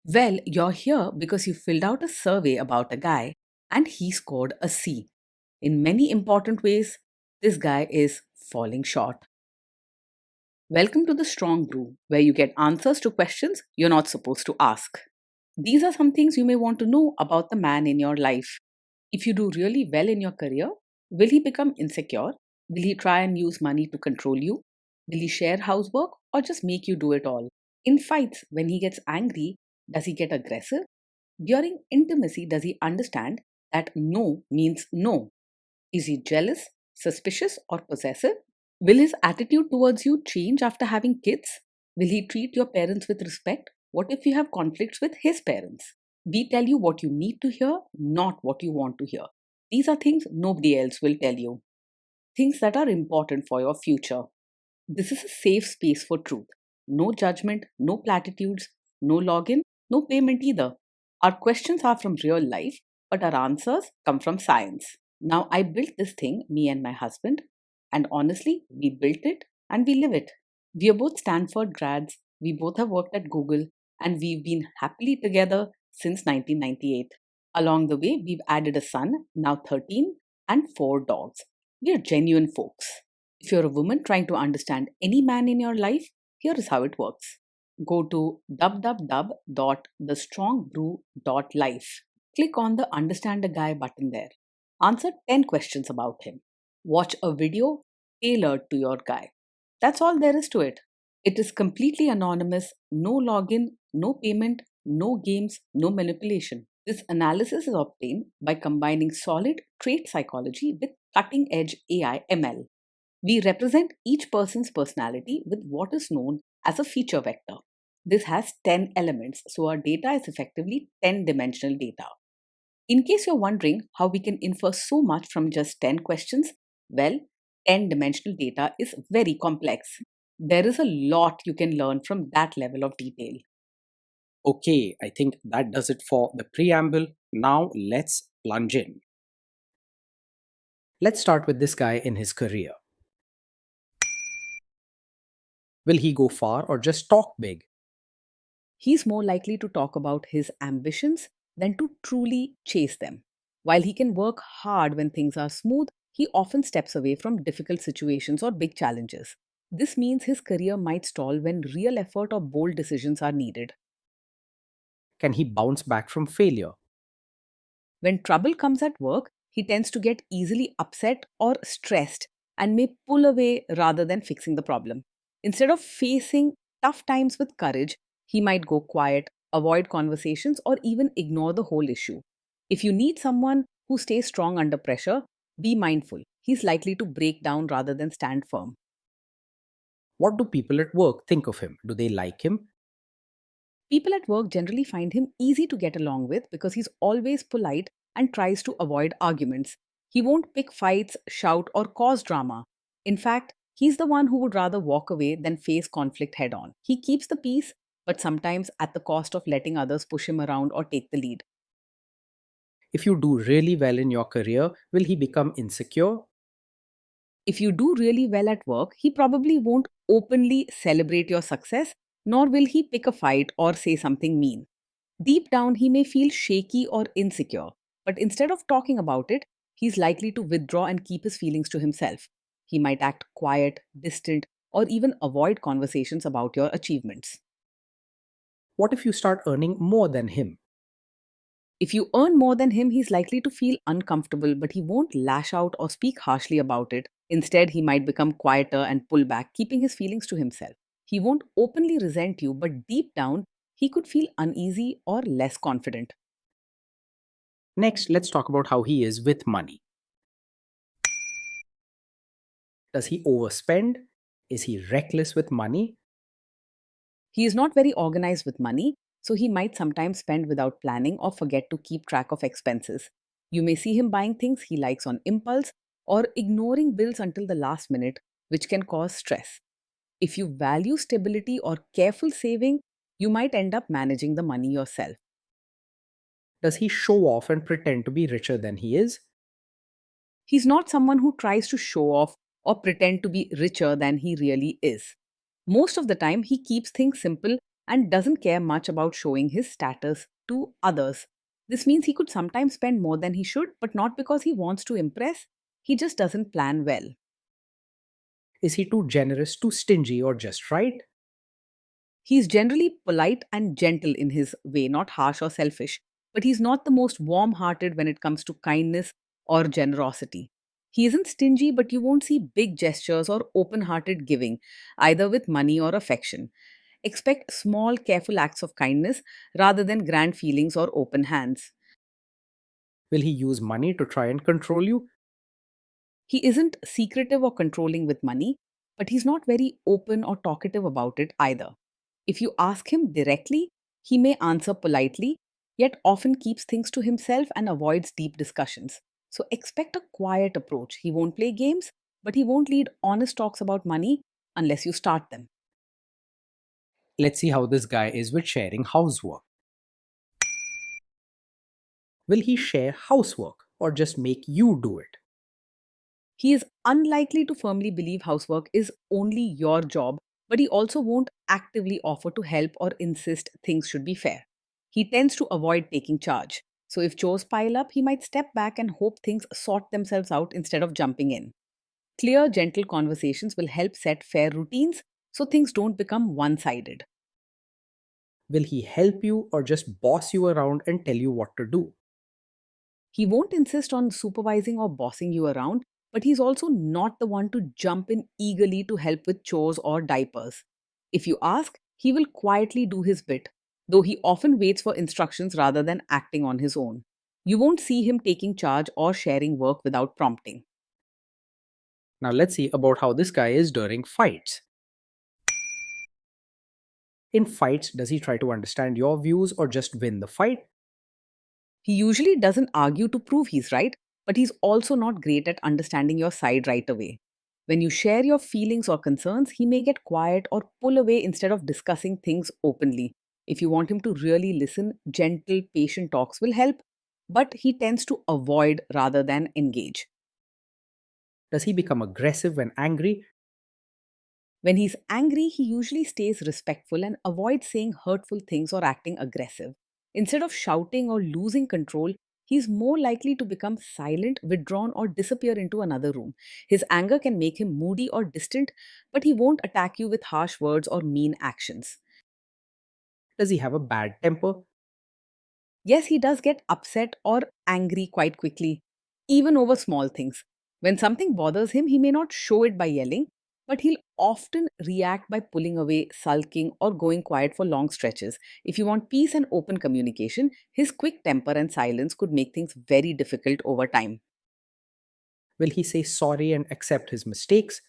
Well, you're here because you filled out a survey about a guy and he scored a C. In many important ways, this guy is falling short. Welcome to the Strong Brew, where you get answers to questions you're not supposed to ask. These are some things you may want to know about the man in your life. If you do really well in your career, will he become insecure? Will he try and use money to control you? Will he share housework or just make you do it all? In fights, when he gets angry, does he get aggressive? During intimacy, does he understand that no means no? Is he jealous, suspicious, or possessive? Will his attitude towards you change after having kids? Will he treat your parents with respect? What if you have conflicts with his parents? We tell you what you need to hear, not what you want to hear. These are things nobody else will tell you, things that are important for your future. This is a safe space for truth. No judgment, no platitudes, no login, no payment either. Our questions are from real life, but our answers come from science. Now, I built this thing, me and my husband, and honestly, we built it and we live it. We are both Stanford grads, we both have worked at Google, and we've been happily together since 1998. Along the way, we've added a son, now 13, and 4 dogs. We are genuine folks. If you're a woman trying to understand any man in your life, here is how it works. Go to www.thestrongbrew.life. Click on the Understand a Guy button there. Answer 10 questions about him. Watch a video tailored to your guy. That's all there is to it. It is completely anonymous, no login, no payment, no games, no manipulation. This analysis is obtained by combining solid trait psychology with cutting edge AI ML. We represent each person's personality with what is known as a feature vector. This has 10 elements, so our data is effectively 10-dimensional data. In case you're wondering how we can infer so much from just 10 questions, well, 10-dimensional data is very complex. There is a lot you can learn from that level of detail. Okay, I think that does it for the preamble. Now let's plunge in. Let's start with this guy in his career. Will he go far or just talk big? He's more likely to talk about his ambitions than to truly chase them. While he can work hard when things are smooth, he often steps away from difficult situations or big challenges. This means his career might stall when real effort or bold decisions are needed. Can he bounce back from failure? When trouble comes at work, he tends to get easily upset or stressed and may pull away rather than fixing the problem. Instead of facing tough times with courage, he might go quiet, avoid conversations, or even ignore the whole issue. If you need someone who stays strong under pressure, be mindful. He's likely to break down rather than stand firm. What do people at work think of him? Do they like him? People at work generally find him easy to get along with because he's always polite and tries to avoid arguments. He won't pick fights, shout, or cause drama. In fact, he's the one who would rather walk away than face conflict head on. He keeps the peace, but sometimes at the cost of letting others push him around or take the lead. If you do really well in your career, will he become insecure? If you do really well at work, he probably won't openly celebrate your success, nor will he pick a fight or say something mean. Deep down, he may feel shaky or insecure, but instead of talking about it, he's likely to withdraw and keep his feelings to himself. He might act quiet, distant, or even avoid conversations about your achievements. What if you start earning more than him? If you earn more than him, he's likely to feel uncomfortable, but he won't lash out or speak harshly about it. Instead, he might become quieter and pull back, keeping his feelings to himself. He won't openly resent you, but deep down, he could feel uneasy or less confident. Next, let's talk about how he is with money. Does he overspend? Is he reckless with money? He is not very organized with money, so he might sometimes spend without planning or forget to keep track of expenses. You may see him buying things he likes on impulse or ignoring bills until the last minute, which can cause stress. If you value stability or careful saving, you might end up managing the money yourself. Does he show off and pretend to be richer than he is? He's not someone who tries to show off or pretend to be richer than he really is. Most of the time, he keeps things simple and doesn't care much about showing his status to others. This means he could sometimes spend more than he should, but not because he wants to impress, he just doesn't plan well. Is he too generous, too stingy, or just right? He's generally polite and gentle in his way, not harsh or selfish, but he's not the most warm hearted when it comes to kindness or generosity. He isn't stingy, but you won't see big gestures or open hearted giving, either with money or affection. Expect small, careful acts of kindness rather than grand feelings or open hands. Will he use money to try and control you? He isn't secretive or controlling with money, but he's not very open or talkative about it either. If you ask him directly, he may answer politely, yet often keeps things to himself and avoids deep discussions. So expect a quiet approach. He won't play games, but he won't lead honest talks about money unless you start them. Let's see how this guy is with sharing housework. Will he share housework or just make you do it? He is unlikely to firmly believe housework is only your job, but he also won't actively offer to help or insist things should be fair. He tends to avoid taking charge. So if chores pile up, he might step back and hope things sort themselves out instead of jumping in. Clear, gentle conversations will help set fair routines so things don't become one sided. Will he help you or just boss you around and tell you what to do? He won't insist on supervising or bossing you around, but he's also not the one to jump in eagerly to help with chores or diapers. If you ask, he will quietly do his bit, though he often waits for instructions rather than acting on his own. You won't see him taking charge or sharing work without prompting. Now let's see about how this guy is during fights. In fights, does he try to understand your views or just win the fight? He usually doesn't argue to prove he's right, but he's also not great at understanding your side right away. When you share your feelings or concerns, he may get quiet or pull away instead of discussing things openly. If you want him to really listen, gentle, patient talks will help, but he tends to avoid rather than engage. Does he become aggressive when angry? When he's angry, he usually stays respectful and avoids saying hurtful things or acting aggressive. Instead of shouting or losing control, he's more likely to become silent, withdrawn, or disappear into another room. His anger can make him moody or distant, but he won't attack you with harsh words or mean actions. Does he have a bad temper? Yes, he does get upset or angry quite quickly, even over small things. When something bothers him, he may not show it by yelling, but he'll often react by pulling away, sulking, or going quiet for long stretches. If you want peace and open communication, his quick temper and silence could make things very difficult over time. Will he say sorry and accept his mistakes?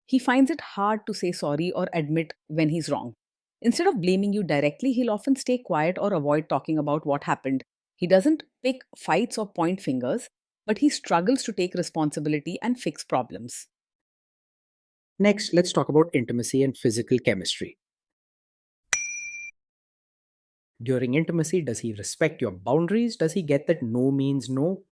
He finds it hard to say sorry or admit when he's wrong. Instead of blaming you directly, he'll often stay quiet or avoid talking about what happened. He doesn't pick fights or point fingers, but he struggles to take responsibility and fix problems. Next, let's talk about intimacy and physical chemistry. During intimacy, does he respect your boundaries? Does he get that no means no?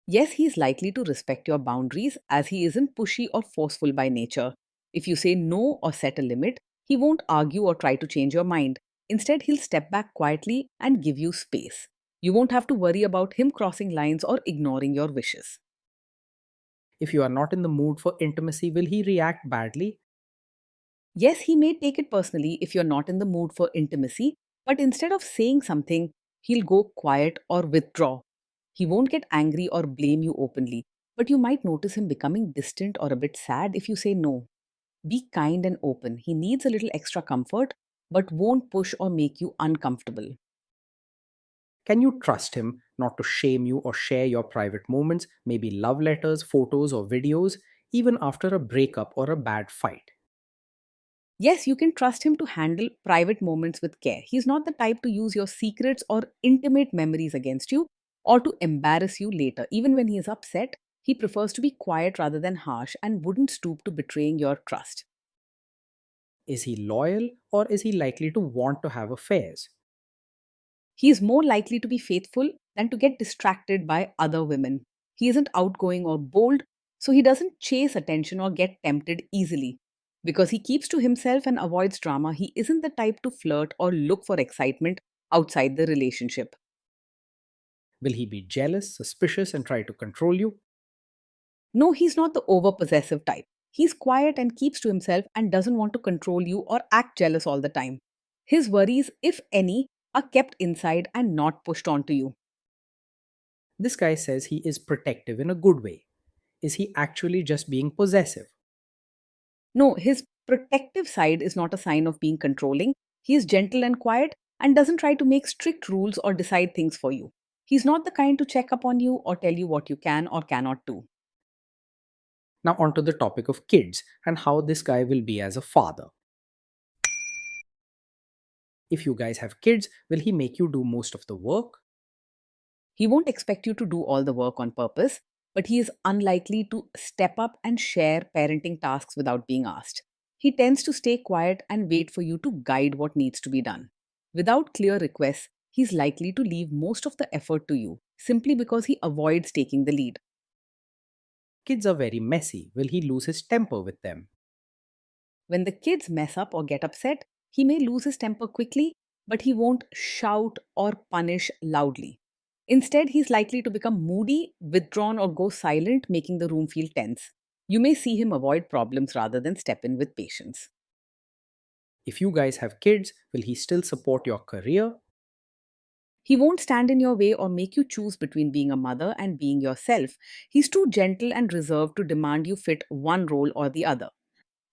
Yes, he is likely to respect your boundaries as he isn't pushy or forceful by nature. If you say no or set a limit, he won't argue or try to change your mind. Instead, he'll step back quietly and give you space. You won't have to worry about him crossing lines or ignoring your wishes. If you are not in the mood for intimacy, will he react badly? Yes, he may take it personally if you're not in the mood for intimacy, but instead of saying something, he'll go quiet or withdraw. He won't get angry or blame you openly, but you might notice him becoming distant or a bit sad if you say no. Be kind and open. He needs a little extra comfort, but won't push or make you uncomfortable. Can you trust him not to shame you or share your private moments, maybe love letters, photos, or videos, even after a breakup or a bad fight? Yes, you can trust him to handle private moments with care. He's not the type to use your secrets or intimate memories against you or to embarrass you later. Even when he is upset, he prefers to be quiet rather than harsh and wouldn't stoop to betraying your trust. Is he loyal or is he likely to want to have affairs? He is more likely to be faithful than to get distracted by other women. He isn't outgoing or bold, so he doesn't chase attention or get tempted easily. Because he keeps to himself and avoids drama, he isn't the type to flirt or look for excitement outside the relationship. Will he be jealous, suspicious, and try to control you? No, he's not the over possessive type. He's quiet and keeps to himself and doesn't want to control you or act jealous all the time. His worries, if any, are kept inside and not pushed onto you. This guy says he is protective in a good way. Is he actually just being possessive? No, his protective side is not a sign of being controlling. He is gentle and quiet and doesn't try to make strict rules or decide things for you. He's not the kind to check up on you or tell you what you can or cannot do. Now, onto the topic of kids and how this guy will be as a father. If you guys have kids, will he make you do most of the work? He won't expect you to do all the work on purpose, but he is unlikely to step up and share parenting tasks without being asked. He tends to stay quiet and wait for you to guide what needs to be done. Without clear requests, he's likely to leave most of the effort to you simply because he avoids taking the lead. Kids are very messy. Will he lose his temper with them? When the kids mess up or get upset, he may lose his temper quickly, but he won't shout or punish loudly. Instead, he's likely to become moody, withdrawn, or go silent, making the room feel tense. You may see him avoid problems rather than step in with patience. If you guys have kids, will he still support your career? He won't stand in your way or make you choose between being a mother and being yourself. He's too gentle and reserved to demand you fit one role or the other.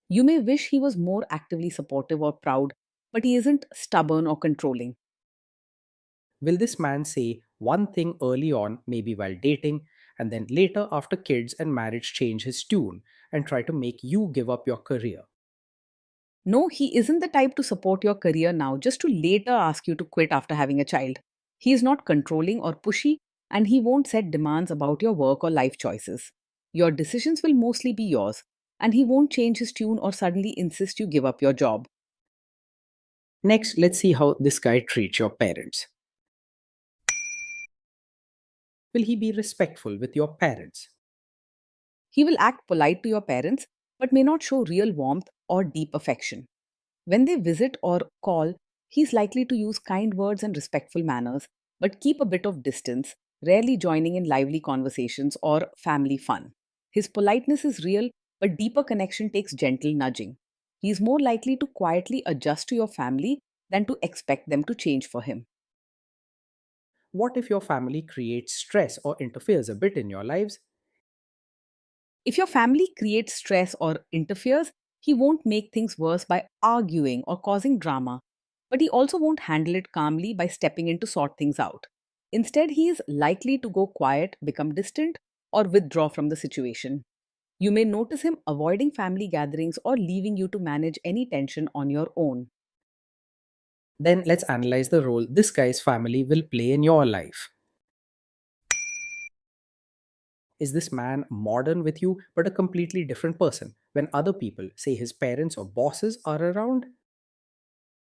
You may wish he was more actively supportive or proud, but he isn't stubborn or controlling. Will this man say one thing early on, maybe while dating, and then later after kids and marriage change his tune and try to make you give up your career? No, he isn't the type to support your career now just to later ask you to quit after having a child. He is not controlling or pushy, and he won't set demands about your work or life choices. Your decisions will mostly be yours, and he won't change his tune or suddenly insist you give up your job. Next, let's see how this guy treats your parents. Will he be respectful with your parents? He will act polite to your parents, but may not show real warmth or deep affection. When they visit or call, he's likely to use kind words and respectful manners, but keep a bit of distance, rarely joining in lively conversations or family fun. His politeness is real, but deeper connection takes gentle nudging. He's more likely to quietly adjust to your family than to expect them to change for him. What if your family creates stress or interferes a bit in your lives? If your family creates stress or interferes, he won't make things worse by arguing or causing drama, but he also won't handle it calmly by stepping in to sort things out. Instead, he is likely to go quiet, become distant, or withdraw from the situation. You may notice him avoiding family gatherings or leaving you to manage any tension on your own. Then let's analyze the role this guy's family will play in your life. Is this man modern with you but a completely different person when other people, say his parents or bosses, are around?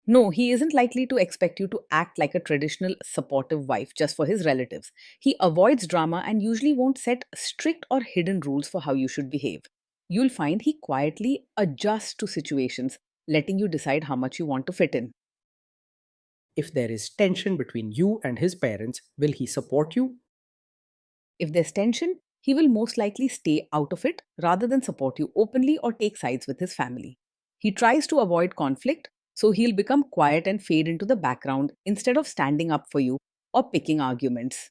No, he isn't likely to expect you to act like a traditional supportive wife just for his relatives. He avoids drama and usually won't set strict or hidden rules for how you should behave. You'll find he quietly adjusts to situations, letting you decide how much you want to fit in. If there is tension between you and his parents, will he support you? If there's tension, he will most likely stay out of it rather than support you openly or take sides with his family. He tries to avoid conflict, so he'll become quiet and fade into the background instead of standing up for you or picking arguments.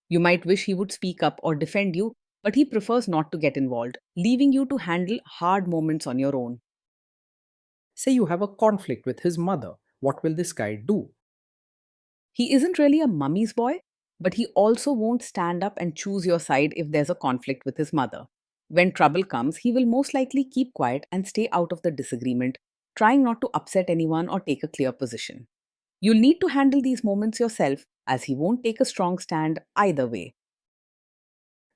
You might wish he would speak up or defend you, but he prefers not to get involved, leaving you to handle hard moments on your own. Say you have a conflict with his mother. What will this guy do? He isn't really a mummy's boy, but he also won't stand up and choose your side if there's a conflict with his mother. When trouble comes, he will most likely keep quiet and stay out of the disagreement, trying not to upset anyone or take a clear position. You'll need to handle these moments yourself, as he won't take a strong stand either way.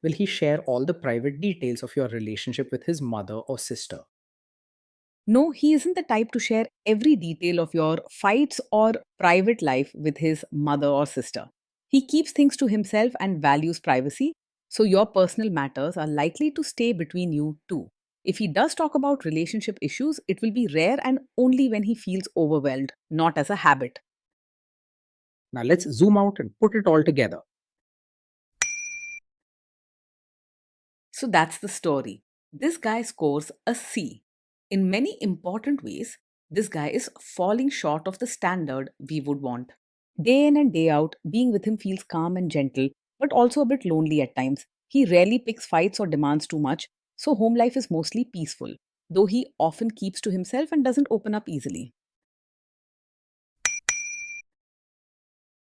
Will he share all the private details of your relationship with his mother or sister? No, he isn't the type to share every detail of your fights or private life with his mother or sister. He keeps things to himself and values privacy, so your personal matters are likely to stay between you two. If he does talk about relationship issues, it will be rare and only when he feels overwhelmed, not as a habit. Now let's zoom out and put it all together. So that's the story. This guy scores a C. In many important ways, this guy is falling short of the standard we would want. Day in and day out, being with him feels calm and gentle, but also a bit lonely at times. He rarely picks fights or demands too much, so home life is mostly peaceful, though he often keeps to himself and doesn't open up easily.